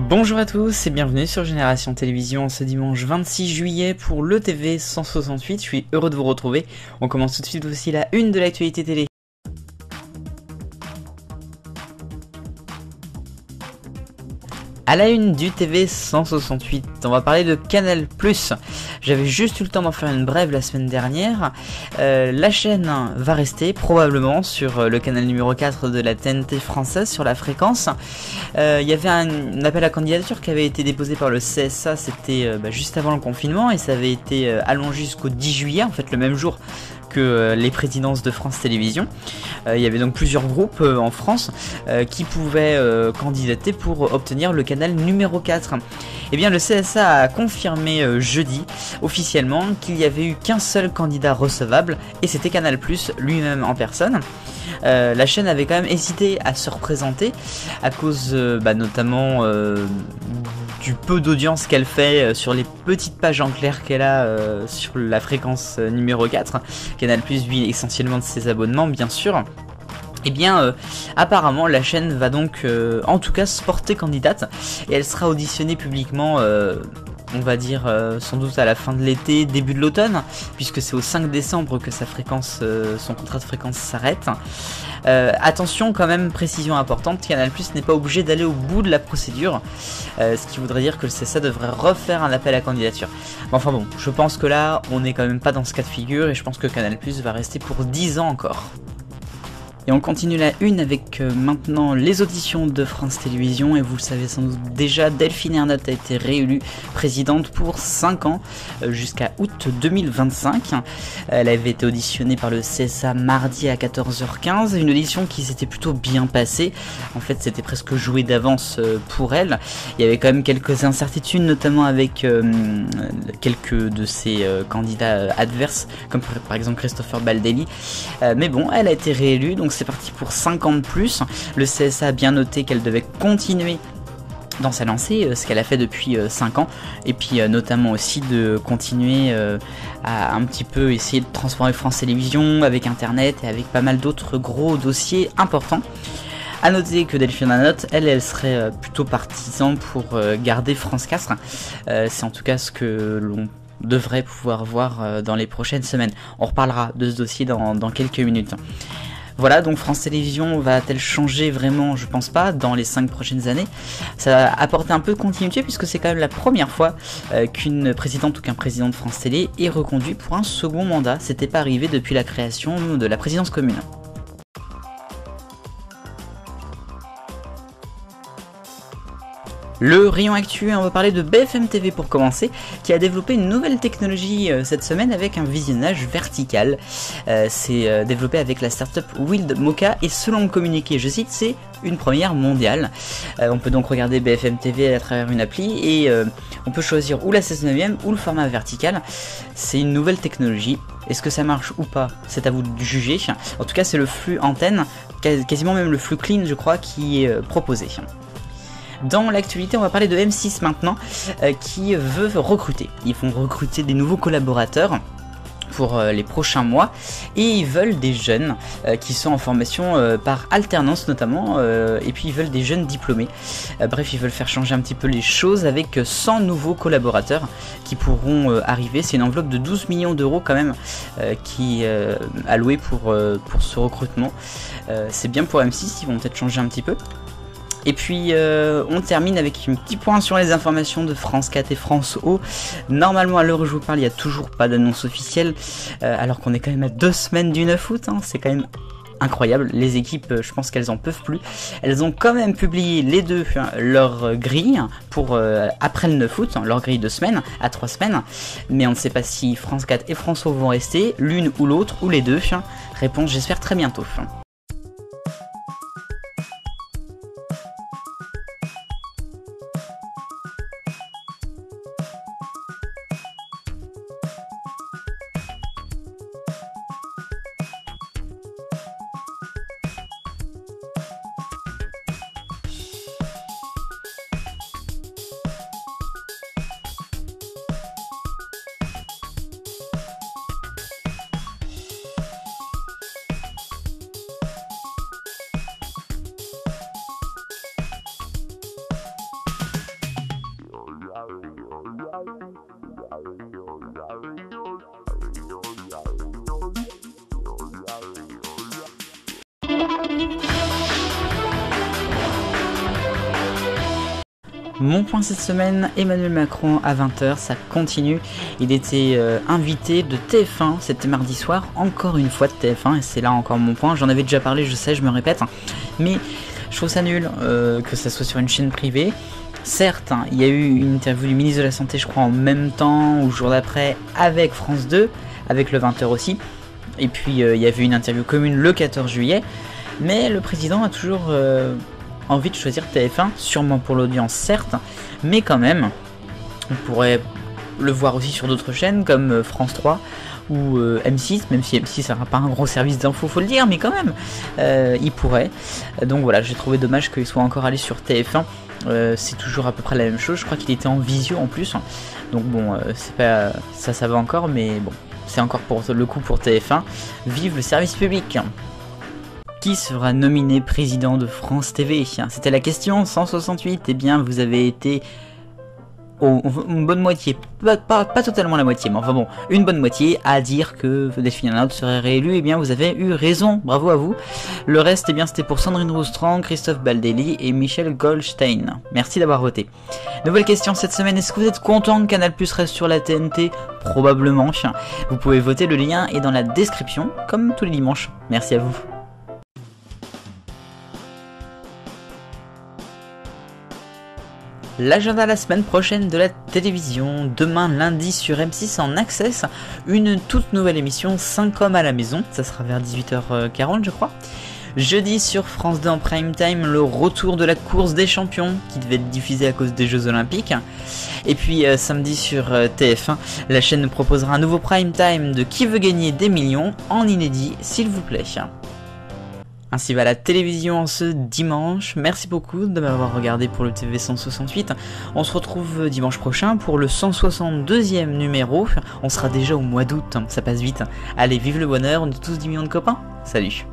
Bonjour à tous et bienvenue sur Génération Télévision ce dimanche 26 juillet pour le TV 168. Je suis heureux de vous retrouver. On commence tout de suite aussi la une de l'actualité télé. À la une du TV 168, on va parler de Canal+. J'avais juste eu le temps d'en faire une brève la semaine dernière. La chaîne va rester probablement sur le canal numéro 4 de la TNT française sur la fréquence. Il y avait un appel à candidature qui avait été déposé par le CSA, c'était juste avant le confinement et ça avait été allongé jusqu'au 10 juillet, en fait le même jour que les présidences de France Télévisions. Il y avait donc plusieurs groupes en France qui pouvaient candidater pour obtenir le canal numéro 4. Et bien le CSA a confirmé jeudi officiellement qu'il n'y avait eu qu'un seul candidat recevable et c'était Canal+, lui-même en personne. La chaîne avait quand même hésité à se représenter à cause notamment du peu d'audience qu'elle fait sur les petites pages en clair qu'elle a sur la fréquence numéro 4. Canal+ vit essentiellement de ses abonnements bien sûr. Et bien apparemment la chaîne va donc en tout cas se porter candidate et elle sera auditionnée publiquement on va dire sans doute à la fin de l'été, début de l'automne, puisque c'est au 5 décembre que sa fréquence, son contrat de fréquence s'arrête. Attention quand même, précision importante, Canal+ n'est pas obligé d'aller au bout de la procédure, ce qui voudrait dire que le CSA devrait refaire un appel à candidature. Enfin bon, je pense que là, on n'est quand même pas dans ce cas de figure, et je pense que Canal+ va rester pour 10 ans encore. Et on continue la une avec maintenant les auditions de France Télévisions et vous le savez sans doute déjà, Delphine Ernotte a été réélue présidente pour 5 ans jusqu'à août 2025. Elle avait été auditionnée par le CSA mardi à 14h15, une audition qui s'était plutôt bien passée. En fait c'était presque joué d'avance pour elle. Il y avait quand même quelques incertitudes, notamment avec quelques de ses candidats adverses, comme par exemple Christopher Baldelli. Mais bon, elle a été réélue, donc c'est parti pour 5 ans de plus. Le CSA a bien noté qu'elle devait continuer dans sa lancée, ce qu'elle a fait depuis 5 ans, et puis notamment aussi de continuer à un petit peu essayer de transformer France Télévisions avec Internet et avec pas mal d'autres gros dossiers importants. A noter que Delphine Ernotte, elle serait plutôt partisan pour garder France 4. C'est en tout cas ce que l'on devrait pouvoir voir dans les prochaines semaines. On reparlera de ce dossier dans quelques minutes. Voilà, donc France Télévisions va-t-elle changer vraiment? Je pense pas, dans les 5 prochaines années. Ça va apporter un peu de continuité puisque c'est quand même la première fois qu'une présidente ou qu'un président de France Télé est reconduit pour un second mandat. C'était pas arrivé depuis la création de la présidence commune. Le rayon actu, on va parler de BFM TV pour commencer, qui a développé une nouvelle technologie cette semaine avec un visionnage vertical. C'est développé avec la startup Wild Mocha et selon le communiqué, je cite, c'est une première mondiale. On peut donc regarder BFM TV à travers une appli et on peut choisir ou la 16/9 ou le format vertical. C'est une nouvelle technologie. Est-ce que ça marche ou pas? C'est à vous de juger. En tout cas, c'est le flux antenne, quasiment même le flux clean, je crois, qui est proposé. Dans l'actualité, on va parler de M6 maintenant, qui veut recruter. Ils vont recruter des nouveaux collaborateurs pour les prochains mois et ils veulent des jeunes qui sont en formation par alternance notamment et puis ils veulent des jeunes diplômés. Bref, ils veulent faire changer un petit peu les choses avec 100 nouveaux collaborateurs qui pourront arriver. C'est une enveloppe de 12 millions d'euros quand même qui est allouée pour ce recrutement. C'est bien pour M6, ils vont peut-être changer un petit peu. Et puis on termine avec un petit point sur les informations de France 4 et France O. Normalement à l'heure où je vous parle il n'y a toujours pas d'annonce officielle alors qu'on est quand même à 2 semaines du 9 août, c'est quand même incroyable. Les équipes, je pense qu'elles en peuvent plus. Elles ont quand même publié les deux leur grille pour après le 9 août, leur grille de semaines à 3 semaines. Mais on ne sait pas si France 4 et France O vont rester, l'une ou l'autre ou les deux. Réponse j'espère très bientôt. Mon point cette semaine, Emmanuel Macron à 20h, ça continue. Il était invité de TF1, c'était mardi soir, encore une fois de TF1, et c'est là encore mon point. J'en avais déjà parlé, je sais, je me répète, mais je trouve ça nul que ça soit sur une chaîne privée. Certes, il y a eu une interview du ministre de la Santé, je crois, en même temps ou le jour d'après, avec France 2, avec le 20h aussi. Et puis il y avait une interview commune le 14 juillet, mais le président a toujours envie de choisir TF1, sûrement pour l'audience certes, mais quand même, on pourrait le voir aussi sur d'autres chaînes comme France 3 ou M6, même si M6 ça n'a pas un gros service d'info, faut le dire, mais quand même, il pourrait. Donc voilà, j'ai trouvé dommage qu'il soit encore allé sur TF1, c'est toujours à peu près la même chose, je crois qu'il était en visio en plus, donc bon, c'est pas ça va encore, mais bon, c'est encore pour le coup pour TF1, vive le service public. Qui sera nominé président de France TV? C'était la question 168. Eh bien, vous avez été une bonne moitié, pas totalement la moitié, mais enfin bon, une bonne moitié à dire que Delphine Ernotte serait réélu. Eh bien, vous avez eu raison, bravo à vous. Le reste, eh bien, c'était pour Sandrine Roustran, Christophe Baldelli et Michel Goldstein. Merci d'avoir voté. Nouvelle question cette semaine, est-ce que vous êtes content que Canal+ reste sur la TNT? Probablement. Vous pouvez voter, le lien est dans la description, comme tous les dimanches. Merci à vous. L'agenda la semaine prochaine de la télévision. Demain lundi sur M6 en Access, une toute nouvelle émission 5 hommes à la maison, ça sera vers 18h40 je crois. Jeudi sur France 2 en prime time, le retour de la course des champions qui devait être diffusée à cause des Jeux Olympiques. Et puis samedi sur TF1, la chaîne nous proposera un nouveau prime time de Qui veut gagner des millions en inédit s'il vous plaît. Ainsi va la télévision en ce dimanche. Merci beaucoup de m'avoir regardé pour le TV 168. On se retrouve dimanche prochain pour le 162e numéro. On sera déjà au mois d'août, ça passe vite. Allez, vive le bonheur, on est tous 10 millions de copains. Salut.